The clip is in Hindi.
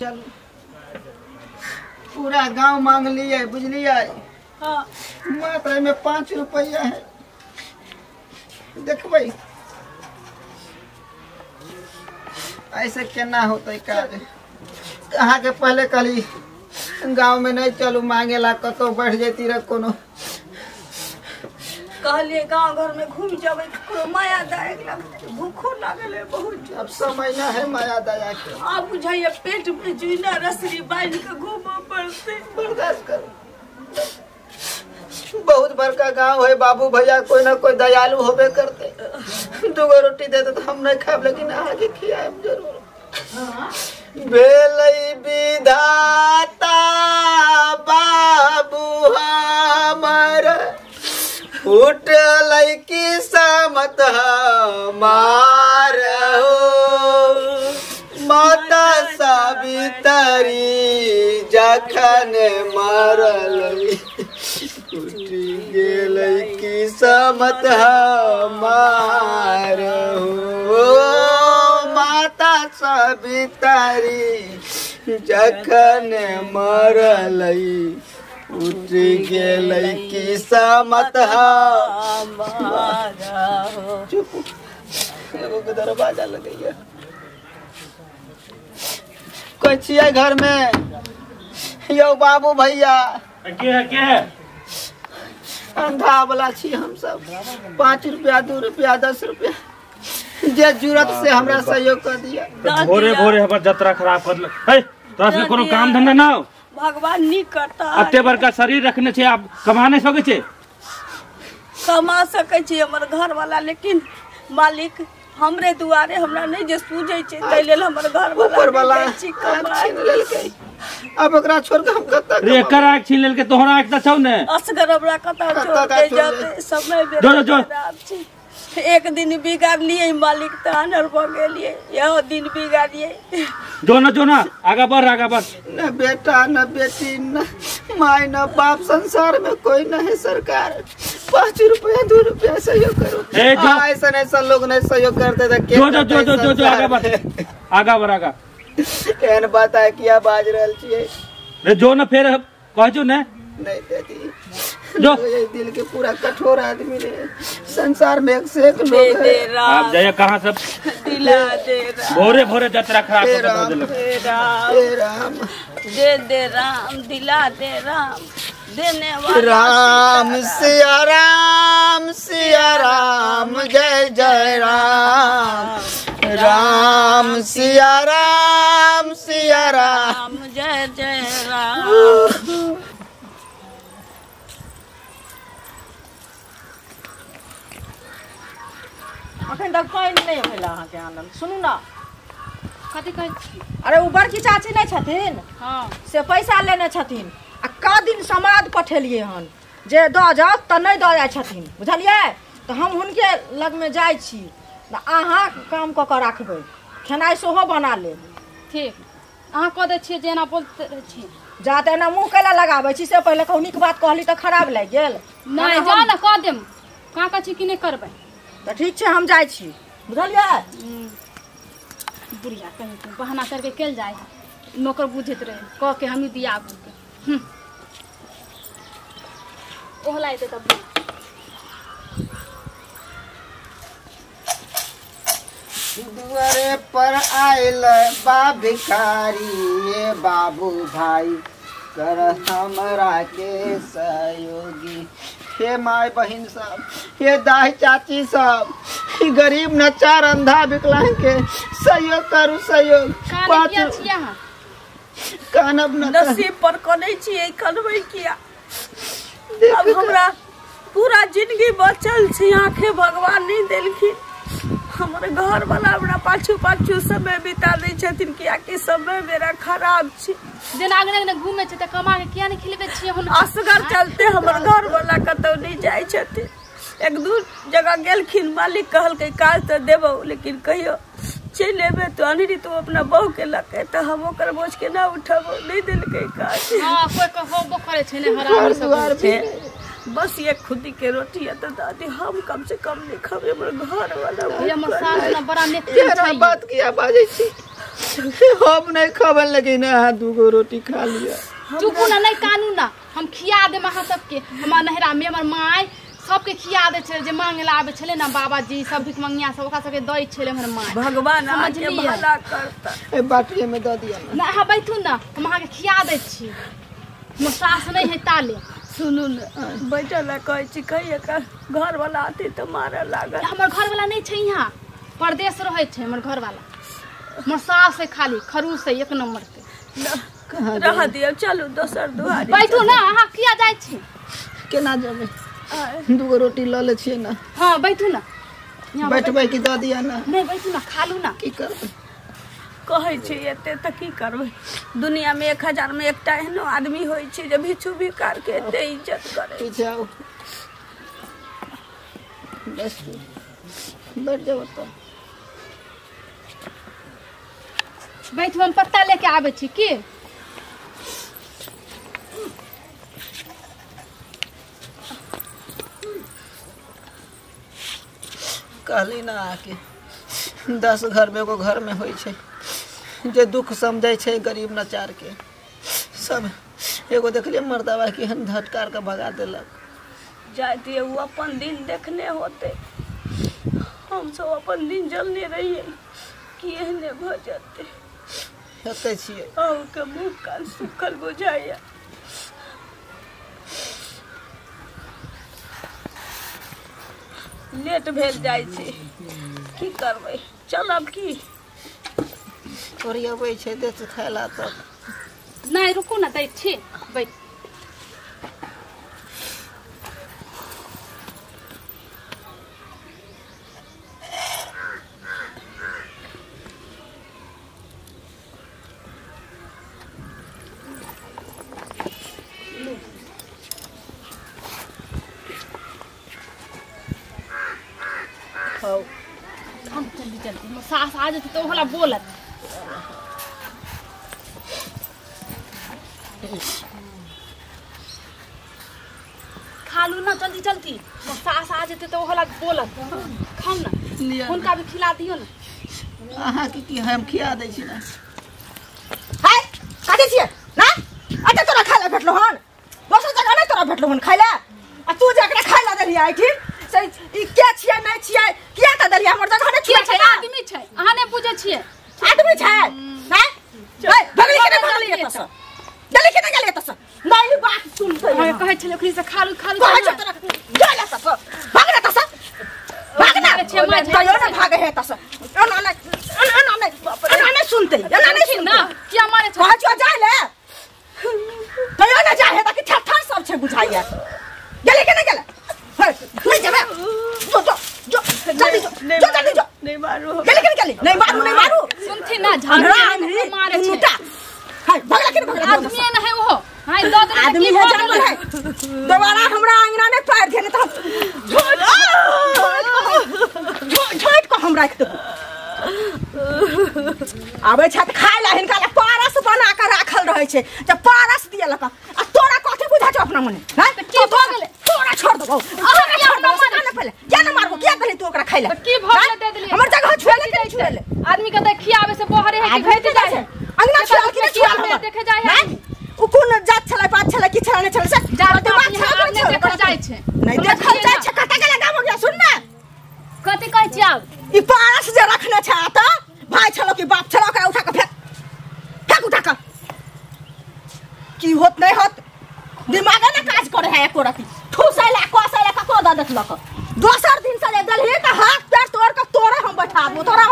चल पूरा गांव मांग लिए बुझलिए। हाँ मात्र में 5 रुपया है। देखबै ऐसे केना होते काज। कहाँ के पहले कहली गांव में नहीं चलू मांगे ला कतो बढ़ जाती रह कोनो कहलिए गांव घर में घूम जाबे माया दायक लगते भूखो लागल बहुत। अब समय ना है माया दया के। आप बुझाइए पेट में जुना रसरी बांध के घूमो पड़ते। बर्दाश्त करो। बहुत बड़का गांव है बाबू भैया कोई ना कोई दयालु होबे करते। 2 रोटी दे तो हम नहीं खाब लेकिन आगे खियाए जरूर। बेलई विधाता बाबू हमर उठल किस्मत हमार हो। माता सावित्री जखन मरल उठ गेल किस्मत हमार हो। माता सावित्री जखन मरल उठ गेल किस्मत हमारा हो। चुप एगो के दरवाजा लगैया। कोई छियै घर में यो बाबू भैया के है अंधा वाला छी हम सब। 5 रुपया 2 रुपया 10 रुपया जे जरूरत से हमरा सहयोग कर दिया। भोरे भोरे हमर जतरा खराब कर ले। हे तोरा से कोनो काम धंधा ना हो। भगवान नहीं करता। अत्ते बड़का शरीर रखने छे आप कमा नहीं सके छे। कमा सके छी हमर घर वाला लेकिन मालिक हमरे दुआरे हमरा नहीं जे सूझे छे तै लेल हमर घर वाला छीन लेलकै। अब ओकरा छोड़ के हम कत्ता रे करा छीन लेलकै तोहरा एक त छौ ने असगर हमरा कत्ता छोड़ के जाते समय बेरा। एक दिन बिगाड़ लिए मालिक तो अनर भ गेलिए। यहो दिन बिगाड़िए। जो ना आगा बढ़ आगा बढ़। न बेटा न बेटी न माय न बाप संसार में कोई न है। सरकार 5 रुपया 2 रुपया सहयोग करो। ऐसा लोग नहीं सहयोग करते थे। जो आगा बढ़ आगा बढ़ आगा। एहन बात है किया बाज रहल छियै रे जो न फेर कह जो ने नहीं देती जो ये दिल के पूरा कठोर आदमी रे। संसार में एक से एक लोग है। आप जाइए कहाँ सब दिला दे राम। भोरे भोरे जतरा खराब कर राम दे राम दिला दे राम देने वाला राम सिया राम जय जय राम। राम सिया राम जय जय राम। अखन तक कोई नहीं भेला अहाँ के आनंद। सुनू ना कथी कहै छी। अरे उ बड़की चाची नहीं छथिन हाँ से पैसा लेने छथिन आ का दिन समाद पठेलिए हन जे द जाओ त नहीं द जाय छथिन बुझलिए। तो हम हुनके लग में जाय छी त अहाँ काम क के राखबै खेनाई सेहो बना लेब। ठीक अहाँ कह दै छियै जेना बोलते छी। जा त एना मुँह कैला लगाबै छी से पहिले कौनिक बात कहली त खराब लागि गेल। नहीं जा ना कह देम कहाँ कह छी कि नहीं करबै तो ठीक है हम जाय छी बुझलिए। बुढ़िया कहीं तो बहाना करके केल जाए नौकर बुझत रहे कह के हम ही दिया के ओहला एते तब दुआरे पर आयल बा भिखारी ये बाबू भाई कर हमरा के सहयोगी। हे माय बहन साहब हे दाई चाची साहब गरीब नचार अंधा विकलांग के सहयोग करू सहयोग। 5 कानब नसीब पर कनै छी करबै किया। अब हमरा पूरा जिंदगी बचल छी आंखें भगवान नहीं देलखिन। हमारे घर वाला हमरा पाछू समय बिता दै छथिन किया कि समय मेरा खराब छी। जेना आगने घूमे छै त कमा के किया नहीं खिलबे छियै हुन। असगर चलते हमर घर वाला कतौ नहीं जाय छथिन। 1-2 जगह गेलखिन मालिक कहलकै काज तो देबो लेकिन कहियो चल एबे तो अनरी तो अपना बहू के लके त हम ओकर बोझ के ना उठबो नहीं देलकै काज। हां कोई कहबो करे छै ने हरामी सब छै। बस ये खुदी के रोटी है तो दादी हम कम से कम नहीं खावे हमर घर वाला ये हमर सास ना बड़ा नेक छै। बात किया बाजे छी हम नहीं खबन लेकिन हाथ 2 रोटी खा लिया। चुपू ना नहीं कानू ना हम खिया दे अहाँ सबके हमार नहरा में हमार माय सबके खिया दे छे जे मांगे ला आबे छले ना बाबाजी सब भिख मंगिया सब ओकरा सबके दई छले हमर माय। भगवान आके भला करता। ए बाटिए में द दिया ना अहाँ बैठू ना हम अहाँ के खिया दे छी हमर सास नहीं है ताले। सुनू न बैठल कहै छी कहिए का घर वाला आती तो मारे लागल। हमर घर वाला नहीं छे यहाँ परदेश रहे छे हमर घर वाला हमर सास है खाली खरूस है 1 नंबर के। रह दियो चलू दोसर दुआरी बैठू ना अहाँ किया जाय छी केना जेबै 2 रोटी ल ले छिए ना। हां बैठू ना बैठबै कि द दिया ना। नहीं बैठू ना खालू ना की करबै कहै छी एते त की करबै दुनिया में 1000 में एकटा एहनो आदमी होई छै जे भिक्षु भिकार के एते इज्जत करे। पीछे आओ बस बैठ जाओ तो बैठू हम पत्ता लेके आवे छी की। कहली ना आके 10 घर में एगो घर में होई छै जे दुख समझै छै गरीब नचार के सब। एगो देखलिए मर्दावा की हन धटकार के भगा देलक। जाते वो अपन दिन देखने होते हम सब अपन दिन जलने रहिए कि एहने भ जाते हेतै छियै और के मुंह कान सुखल बुझाइया। लेट भेल जाइ छै की करबै चलब की ओरियबै छै देश खायला तब। नहीं रुकू ना दै छी बैठ। खाओ हम जल्दी जल्दी सास आ जाती तो होला बोलत। खालू ना जल्दी जल्दी सास आ जाते तो होला बोलत। खाओ ना लिया उनका भी खिला दियो ना। अहाँ की हम खिया दै छी ना। हाय काटे छिए ना अते तोरा खाइला भेटलो हन दोसर जगह नहीं तोरा भेटलो हन खाइला आ तू जकरा खाइला देली आई थी से ई के छिए नहीं छिए किया त देली हमर जगह नहीं किया छिए छै आदमी छै अहाँ नहीं बुझे छिए आदमी छै हैं हाय भगली के भगली तस जल्दी के गेले तस नहीं बात सुनते हम कहै छले ओकरी से खालू खालू कहै छ तोरा गेले तस भागना तस भागना तयो ना भागे है तस एना नहीं सुनते एना नहीं सुन ना किया मारे छ कहै छ जाय ले तयो ना जाय है ताकि ठठा सब छै बुझाइया गेले के नहीं नहीं जाबे जो जल्दी जो जल्दी जो नहीं मारू गेले नहीं मारू सुनथी ना झाड़ मारे मुटा हाय भगला के भगला आदमी नहीं वो हाय दो आदमी है जानवर है दोबारा हमरा अंगना ने पैर देने तो झोट को हम रख दो आबे छत खाय ला हिनका ला पारस बना के राखल रहे छे जब पारस दिए लका आ तोरा कथि बुझा छ अपना मने हैं की भ गेले तोरा छोड़ दबो अहाँ छोड़ दबो ना पहले क्या न मारबो क्या दली तू ओकरा खाय ला की भ गेले दे देली हमर जगह छोड़े के छोड़े आदमी के देख खियावे से बहरे है कि भेट जाय है अंगना छोड़ के छोड़ देखे जाय है उ कोन जात छले पात छले कि छले छले से जात आपने देखल जाय छै नहीं देखल जाय छै कत गेले गाम गया सुन ना कथि कहै छी आब ई पारस जे रखने छै त भाई छलो कि बाप छलो ओकरा उठा के फेंक उठा के की होत नहीं होत दिमाग ना काज करे है एको रति ठुसैला कोसैला का को द देखलक दोसर दिन से दलही त हाथ पैर तोड़ के तोरे हम बैठा दो तोरा